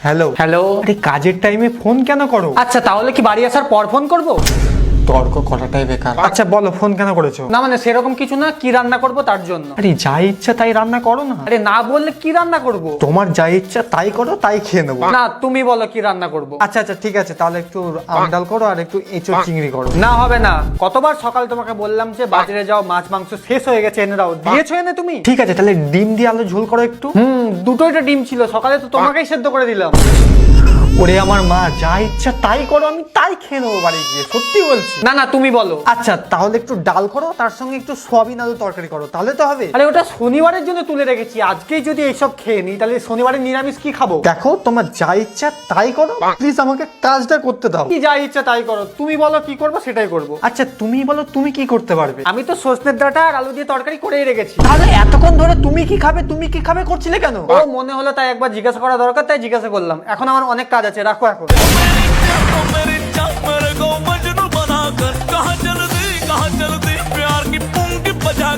Hello hello. আরে কাজের টাইমে ফোন কেন করো? আচ্ছা তাহলে কি বাড়ি আসার পর ফোন করব? তর্ক করাটাই বেকার। আচ্ছা বলো ফোন কেন করেছো? না মানে সেরকম কিছু না, কি রান্না করব তার জন্য। আরে যা ইচ্ছা তাই রান্না করো না। আরে না বললে কি রান্না করব? তোমার যা ইচ্ছা তাই করো, তাই খেয়ে নেবো। না তুমি বলো কি রান্না করব। আচ্ছা আচ্ছা ঠিক আছে, তাহলে একটু আম ডাল করো আর একটু এঁচোড় চিংড়ি করো। না হবে না, কতবার সকাল তোমাকে বললাম যে বাজারে যাও, মাছ মাংস শেষ হয়ে গেছে এনে দাও, দিয়েছো এনে তুমি? ঠিক আছে তাহলে ডিম দিয়ে আলু ঝোল করো একটু। দুটোই তো ডিম ছিল, সকালে তো তোমাকেই সেদ্ধ করে দিলাম। ওরে আমার মা, যা ইচ্ছা তাই করো, আমি তাই খেয়ে নেবো বাড়ি গিয়ে, সত্যি বলছি। না না তুমি বলো। আচ্ছা তাহলে একটু ডাল করো, তার সঙ্গে একটু সোয়াবিন আলু তরকারি করো, তাহলে তো হবে। আরে ওটা শনিবারের জন্য তুলে রেখেছি, আজকেই যদি এইসব খেয়ে নিই তাহলে শনিবারে নিরামিষ কি খাবো? দেখো তোমার যা ইচ্ছা তাই করো, প্লিজ আমাকে কাজটা করতে দাও। কি যা ইচ্ছা তাই করো, তুমি বলো কি করবো সেটাই করবো। আচ্ছা তুমি বলো তুমি কি করতে পারবে? আমি তো সজনের ডাঁটা আর আলু দিয়ে তরকারি করেই রেখেছি। তাহলে এতক্ষণ ধরে তুমি কি খাবে তুমি কি খাবে করছিলে কেন? ও মনে হলো তাই একবার জিজ্ঞাসা করা দরকার, তাই জিজ্ঞাসা করলাম। এখন আমার অনেক কাজ আছে, রাখো এখন।